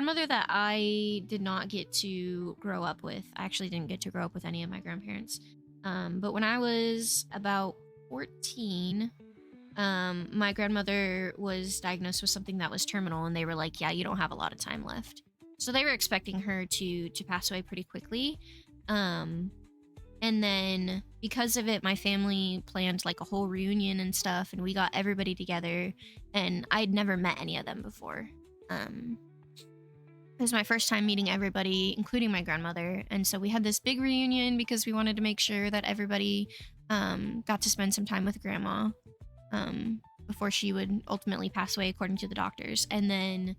grandmother that I did not get to grow up with. I actually didn't get to grow up with any of my grandparents. But when I was about 14, my grandmother was diagnosed with something that was terminal, and they were like, "Yeah, you don't have a lot of time left." So they were expecting her to pass away pretty quickly. Um, and then because of it, my family planned like a whole reunion and stuff, and we got everybody together, and I'd never met any of them before. Um, it was my first time meeting everybody, including my grandmother. And so we had this big reunion because we wanted to make sure that everybody got to spend some time with grandma before she would ultimately pass away, according to the doctors. And then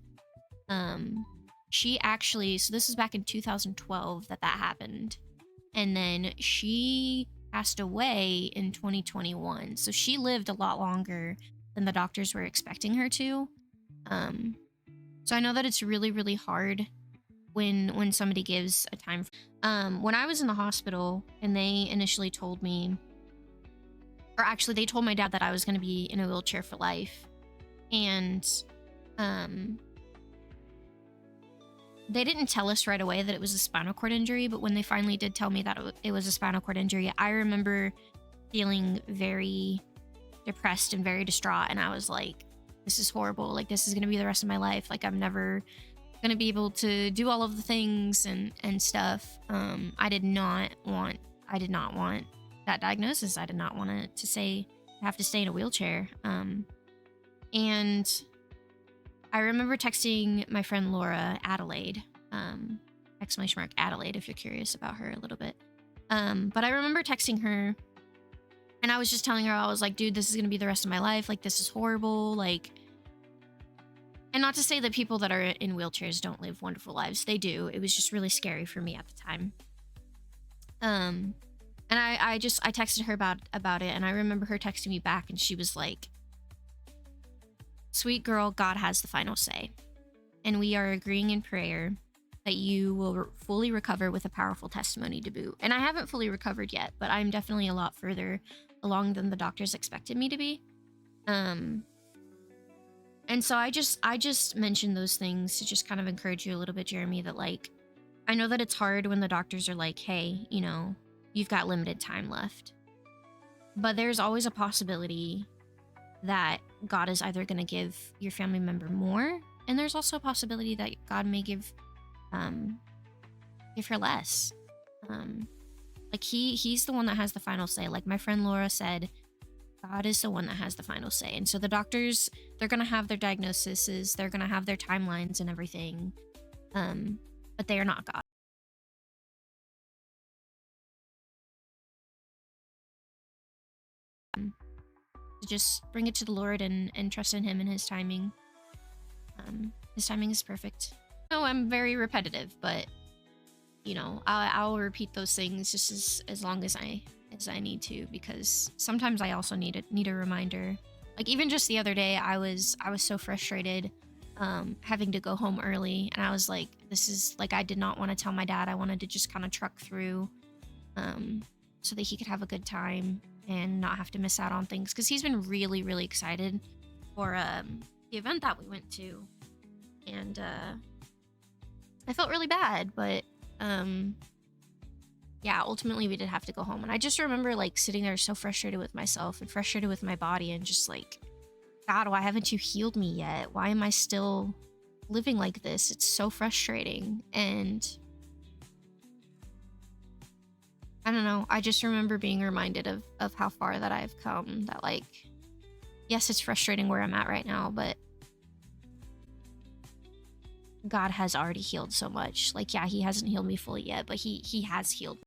she actually, so this was back in 2012 that happened. And then she passed away in 2021. So she lived a lot longer than the doctors were expecting her to. So I know that it's really, really hard when somebody gives a time. When I was in the hospital and they initially told me, or actually they told my dad that I was going to be in a wheelchair for life. And they didn't tell us right away that it was a spinal cord injury, but when they finally did tell me that it was a spinal cord injury, I remember feeling very depressed and very distraught. And I was like, this is horrible. Like, this is going to be the rest of my life. Like, I'm never going to be able to do all of the things and stuff. I did not want that diagnosis. I did not want it to say I have to stay in a wheelchair. And I remember texting my friend Laura, Adelaide, exclamation mark Adelaide, if you're curious about her a little bit. But I remember texting her, and I was just telling her, I was like, dude, this is going to be the rest of my life. Like, this is horrible. Like, and not to say that people that are in wheelchairs don't live wonderful lives. They do. It was just really scary for me at the time. And I texted her about it, and I remember her texting me back, and she was like, sweet girl, God has the final say. And we are agreeing in prayer that you will fully recover with a powerful testimony to boot. And I haven't fully recovered yet, but I'm definitely a lot further along than the doctors expected me to be. And so I just mentioned those things to just kind of encourage you a little bit, Jeremy, that like, I know that it's hard when the doctors are like, hey, you know, you've got limited time left. But there's always a possibility that God is either going to give your family member more, and there's also a possibility that God may give her less. Like he's the one that has the final say. Like my friend Laura said, God is the one that has the final say. And so the doctors, they're going to have their diagnoses, they're going to have their timelines and everything, but they are not God. Just bring it to the Lord and trust in him and his timing. His timing is perfect. No, I'm very repetitive, but you know, I'll repeat those things just as long as I need to, because sometimes I also need a reminder. Like even just the other day, I was so frustrated having to go home early, and I was like, this is like, I did not want to tell my dad. I wanted to just kind of truck through so that he could have a good time and not have to miss out on things, because he's been really, really excited for the event that we went to. And I felt really bad, but yeah, ultimately we did have to go home. And I just remember like sitting there so frustrated with myself and frustrated with my body, and just like, God, why haven't you healed me yet? Why am I still living like this? It's so frustrating. And I don't know, I just remember being reminded of how far that I've come, that like, yes, it's frustrating where I'm at right now, but God has already healed so much. Like, yeah, he hasn't healed me fully yet, but he has healed